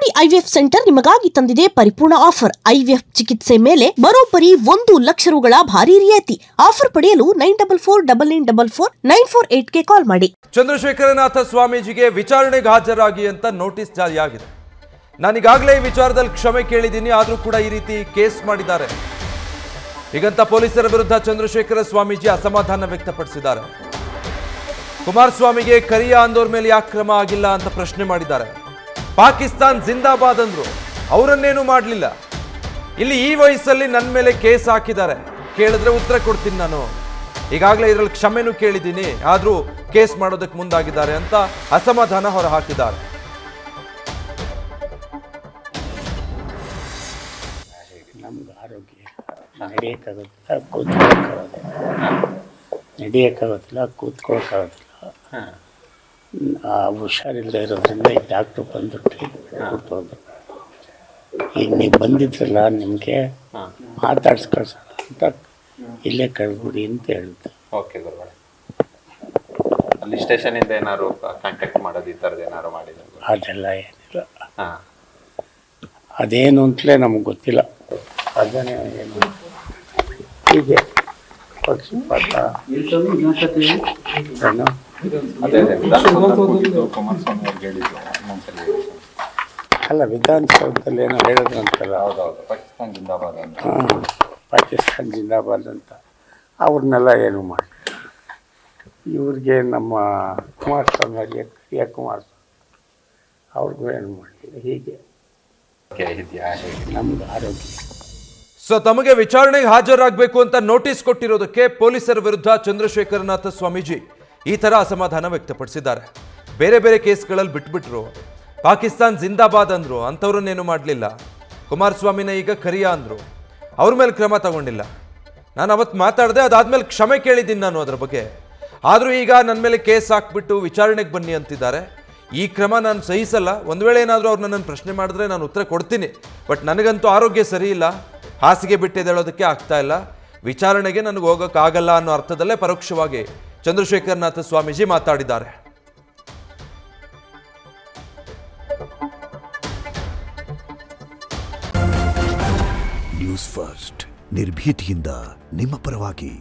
Chikkodi IVF centre ನಿಮಗಾಗಿ ತಂದಿದೆ ಪರಿಪೂರ್ಣ ಆಫರ್. ಐವಿಎಫ್ ಚಿಕಿತ್ಸೆ ಮೇಲೆ ಬರೋಬ್ಬರಿ 1 ಲಕ್ಷ ರುಗಳ ಭಾರಿ ರಿಯಾಯಿತಿ. ಆಫರ್ ಪಡೆಯಲು 9449449448ಗೆ ಕಾಲ್ ಮಾಡಿ. ಚಂದ್ರಶೇಖರನಾಥ ಸ್ವಾಮೀಜಿಗೆ ವಿಚಾರಣೆಗೆ ಹಾಜರಾಗಿ ಅಂತ ನೋಟಿಸ್ ಜಾರಿಯಾಗಿದೆ. ನಾನೀಗಾಗಲೇ ಈ ವಿಚಾರದಲ್ಲಿ ಕ್ಷಮೆ ಕೇಳಿದ್ದೀನಿ, ಆದರೂ ಕೂಡ ಈ ರೀತಿ ಕೇಸ್ ಮಾಡಿದ್ದಾರೆ. ಹೀಗಂತ ಪೊಲೀಸರ ವಿರುದ್ಧ ಚಂದ್ರಶೇಖರ ಸ್ವಾಮೀಜಿ ಅಸಮಾಧಾನ ವ್ಯಕ್ತಪಡಿಸಿದ್ದಾರೆ. ಕುಮಾರಸ್ವಾಮಿಗೆ ಕರಿಯ ಅಂದೋರ್ ಮೇಲೆ ಯಾಕೆ ಕ್ರಮ ಆಗಿಲ್ಲ ಅಂತ ಪ್ರಶ್ನೆ ಮಾಡಿದ್ದಾರೆ. ಪಾಕಿಸ್ತಾನ್ ಜಿಂದಾಬಾದ್ ಅಂದ್ರು, ಅವರನ್ನೇನು ಮಾಡಲಿಲ್ಲ. ಇಲ್ಲಿ ಈ ವಯಸ್ಸಲ್ಲಿ ನನ್ನ ಮೇಲೆ ಕೇಸ್ ಹಾಕಿದ್ದಾರೆ, ಕೇಳಿದ್ರೆ ಉತ್ತರ ಕೊಡ್ತೀನಿ ನಾನು. ಈಗಾಗಲೇ ಇದರಲ್ಲಿ ಕ್ಷಮೆನೂ ಕೇಳಿದ್ದೀನಿ, ಆದರೂ ಕೇಸ್ ಮಾಡೋದಕ್ಕೆ ಮುಂದಾಗಿದ್ದಾರೆ ಅಂತ ಅಸಮಾಧಾನ ಹೊರಹಾಕಿದ್ದಾರೆ. ನಮ್ಗೆ ಆರೋಗ್ಯ ನಡೆಯೋಕ್ಕಾಗೋದಿಲ್ಲ, ಕೂತ್ಕೊಳ್ಳೋಕ್ಕಾಗೋದಿಲ್ಲ. ಹುಷಾರಿಲ್ಲದೆ ಇರೋದ್ರಿಂದ ಈ ಡಾಕ್ಟ್ರು ಬಂದುಬಿಟ್ಟು ಕೂತ್ಕೊಂಡು ಈಗ ನೀವು ಬಂದಿದ್ರಲ್ಲ, ನಿಮಗೆ ಮಾತಾಡ್ಸ್ಕಳ್ಸೋಣ ಅಂತ ಇಲ್ಲೇ ಕಳ್ಬಿಡಿ ಅಂತ ಹೇಳಿದ್ದೆ. ಓಕೆ ಗುರುಗಳೇ, ಅಲ್ಲಿ ಸ್ಟೇಷನಿಂದ ಏನಾದ್ರು ಕಾಂಟ್ಯಾಕ್ಟ್ ಮಾಡೋದು ಈ ಥರದ್ದು ಏನಾದ್ರು ಮಾಡಿದ್ರು? ಅದೆಲ್ಲ ಏನಿಲ್ಲ, ಅದೇನು ಅಂತಲೇ ನಮಗೆ ಗೊತ್ತಿಲ್ಲ. ಅದನ್ನೇ ಏನು ಹೀಗೆ ಪಕ್ಷಪಾತ ಏನು ಅಲ್ಲ, ವಿಧಾನಸೌಧದಲ್ಲಿ ಏನೋ ಹೇಳಿದ್ರು ಅಂತಲ್ಲ. ಹೌದೌದು, ಪಾಕಿಸ್ತಾನ್ ಜಿಂದಾಬಾದ್ ಅಂತ. ಪಾಕಿಸ್ತಾನ್ ಜಿಂದಾಬಾದ್ ಅಂತ ಅವ್ರನ್ನೆಲ್ಲ ಏನು ಮಾಡಿ ಇವ್ರಿಗೆ ನಮ್ಮ ಕುಮಾರಸ್ವಾಮಿ ಅವರಿಗೆ ಕರಿಯ ಕುಮಾರಸ್ವಾಮಿ ಅವ್ರಿಗೂ ಏನು ಮಾಡಲಿಲ್ಲ. ಹೀಗೆ ನಮ್ಗೆ ಆರೋಗ್ಯ. ಸೊ ತಮಗೆ ವಿಚಾರಣೆಗೆ ಹಾಜರಾಗಬೇಕು ಅಂತ ನೋಟಿಸ್ ಕೊಟ್ಟಿರೋದಕ್ಕೆ ಪೊಲೀಸರ ವಿರುದ್ಧ ಚಂದ್ರಶೇಖರನಾಥ ಸ್ವಾಮೀಜಿ ಈ ಥರ ಅಸಮಾಧಾನ ವ್ಯಕ್ತಪಡಿಸಿದ್ದಾರೆ. ಬೇರೆ ಬೇರೆ ಕೇಸ್ಗಳಲ್ಲಿ ಬಿಟ್ಬಿಟ್ರು, ಪಾಕಿಸ್ತಾನ್ ಜಿಂದಾಬಾದ್ ಅಂದರು, ಅಂಥವ್ರನ್ನೇನು ಮಾಡಲಿಲ್ಲ. ಕುಮಾರಸ್ವಾಮಿನ ಈಗ ಕರಿಯ ಅಂದರು, ಅವ್ರ ಮೇಲೆ ಕ್ರಮ ತಗೊಂಡಿಲ್ಲ. ನಾನು ಅವತ್ತು ಮಾತಾಡಿದೆ, ಅದಾದಮೇಲೆ ಕ್ಷಮೆ ಕೇಳಿದ್ದೀನಿ ನಾನು ಅದರ ಬಗ್ಗೆ. ಆದರೂ ಈಗ ನನ್ನ ಮೇಲೆ ಕೇಸ್ ಹಾಕ್ಬಿಟ್ಟು ವಿಚಾರಣೆಗೆ ಬನ್ನಿ ಅಂತಿದ್ದಾರೆ. ಈ ಕ್ರಮ ನಾನು ಸಹಿಸಲ್ಲ. ಒಂದು ವೇಳೆ ಏನಾದರೂ ಅವ್ರು ನನ್ನನ್ನು ಪ್ರಶ್ನೆ ಮಾಡಿದ್ರೆ ನಾನು ಉತ್ತರ ಕೊಡ್ತೀನಿ, ಬಟ್ ನನಗಂತೂ ಆರೋಗ್ಯ ಸರಿ ಇಲ್ಲ, ಹಾಸಿಗೆ ಬಿಟ್ಟಿದ್ದೇಳೋದಕ್ಕೆ ಆಗ್ತಾ ಇಲ್ಲ, ವಿಚಾರಣೆಗೆ ನನಗೆ ಹೋಗೋಕ್ಕಾಗಲ್ಲ ಅನ್ನೋ ಅರ್ಥದಲ್ಲೇ ಪರೋಕ್ಷವಾಗಿ ಚಂದ್ರಶೇಖರನಾಥ ಸ್ವಾಮೀಜಿ ಮಾತಾಡಿದ್ದಾರೆ. ನ್ಯೂಸ್ ಫಸ್ಟ್, ನಿರ್ಭೀತಿಯಿಂದ ನಿಮ್ಮ ಪರವಾಗಿ.